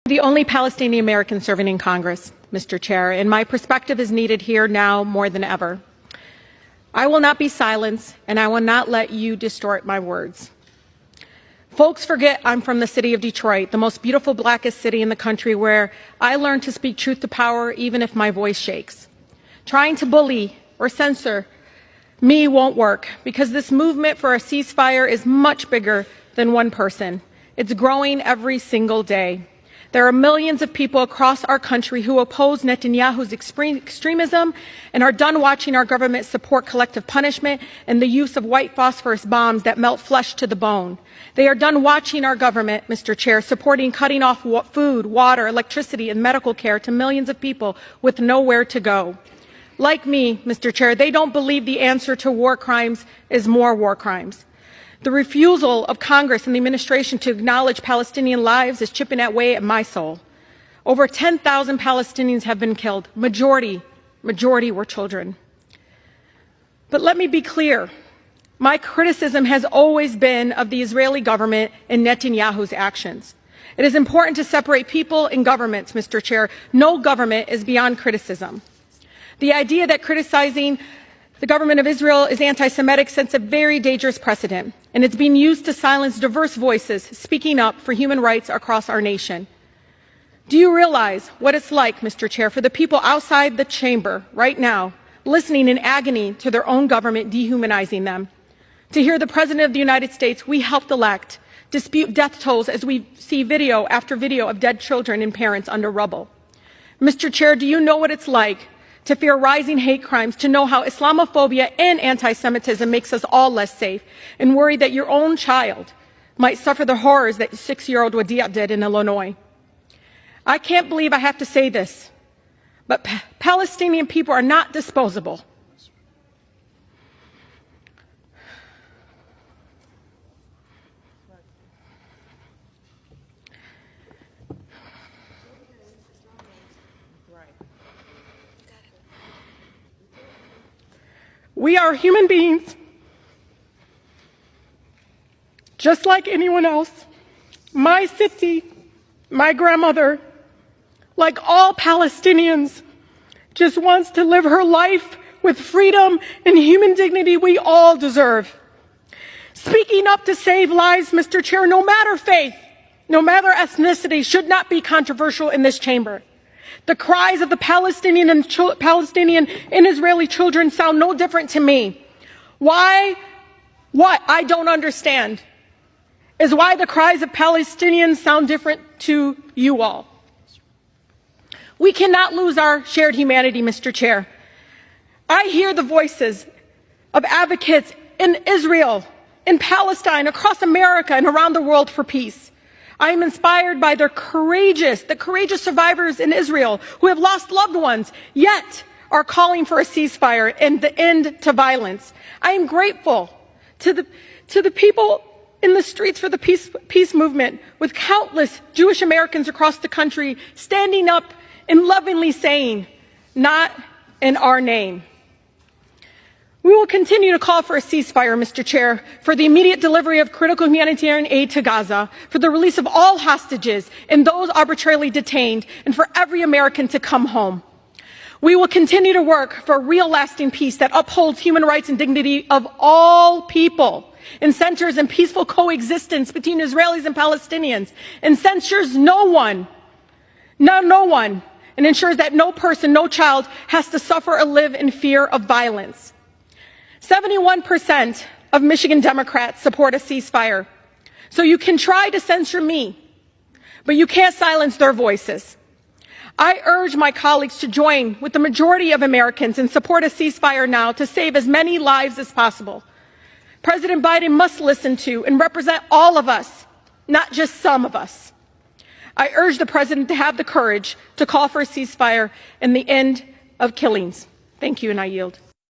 The only Palestinian American serving in Congress, Mr. Chair, and my perspective is needed here now more than ever. I will not be silenced, and I will not let you distort my words. Folks forget I'm from the city of Detroit, the most beautiful, blackest city in the country, where I learned to speak truth to power even if my voice shakes. Trying to bully or censor me won't work, because this movement for a ceasefire is much bigger than one person. It's growing every single day. There are millions of people across our country who oppose Netanyahu's extremism and are done watching our government support collective punishment and the use of white phosphorus bombs that melt flesh to the bone. They are done watching our government, Mr. Chair, supporting cutting off food, water, electricity, and medical care to millions of people with nowhere to go. Like me, Mr. Chair, they don't believe the answer to war crimes is more war crimes. The refusal of Congress and the administration to acknowledge Palestinian lives is chipping away at my soul. Over 10,000 Palestinians have been killed. Majority were children. But let me be clear. My criticism has always been of the Israeli government and Netanyahu's actions. It is important to separate people and governments, Mr. Chair. No government is beyond criticism. The idea that criticizing the government of Israel is anti-Semitic sets a very dangerous precedent, and it's being used to silence diverse voices speaking up for human rights across our nation. Do you realize what it's like, Mr. Chair, for the people outside the chamber right now, listening in agony to their own government dehumanizing them? To hear the President of the United States, we helped elect, dispute death tolls as we see video after video of dead children and parents under rubble. Mr. Chair, do you know what it's like to fear rising hate crimes, to know how Islamophobia and anti-Semitism makes us all less safe, and worry that your own child might suffer the horrors that 6-year-old Wadia did in Illinois? I can't believe I have to say this, but Palestinian people are not disposable. We are human beings, just like anyone else. My city, my grandmother, like all Palestinians, just wants to live her life with freedom and human dignity we all deserve. Speaking up to save lives, Mr. Chair, no matter faith, no matter ethnicity, should not be controversial in this chamber. The cries of the Palestinian and Israeli children sound no different to me. What I don't understand is why the cries of Palestinians sound different to you all. We cannot lose our shared humanity, Mr. Chair. I hear the voices of advocates in Israel, in Palestine, across America, and around the world for peace. I am inspired by the courageous survivors in Israel who have lost loved ones, yet are calling for a ceasefire and the end to violence. I am grateful to the people in the streets for the peace movement, with countless Jewish Americans across the country standing up and lovingly saying, "Not in our name." We will continue to call for a ceasefire, Mr. Chair, for the immediate delivery of critical humanitarian aid to Gaza, for the release of all hostages and those arbitrarily detained, and for every American to come home. We will continue to work for a real lasting peace that upholds human rights and dignity of all people, and centers in peaceful coexistence between Israelis and Palestinians, and censures no one, and ensures that no person, no child has to suffer or live in fear of violence. 71% of Michigan Democrats support a ceasefire. So you can try to censor me, but you can't silence their voices. I urge my colleagues to join with the majority of Americans and support a ceasefire now to save as many lives as possible. President Biden must listen to and represent all of us, not just some of us. I urge the President to have the courage to call for a ceasefire and the end of killings. Thank you, and I yield.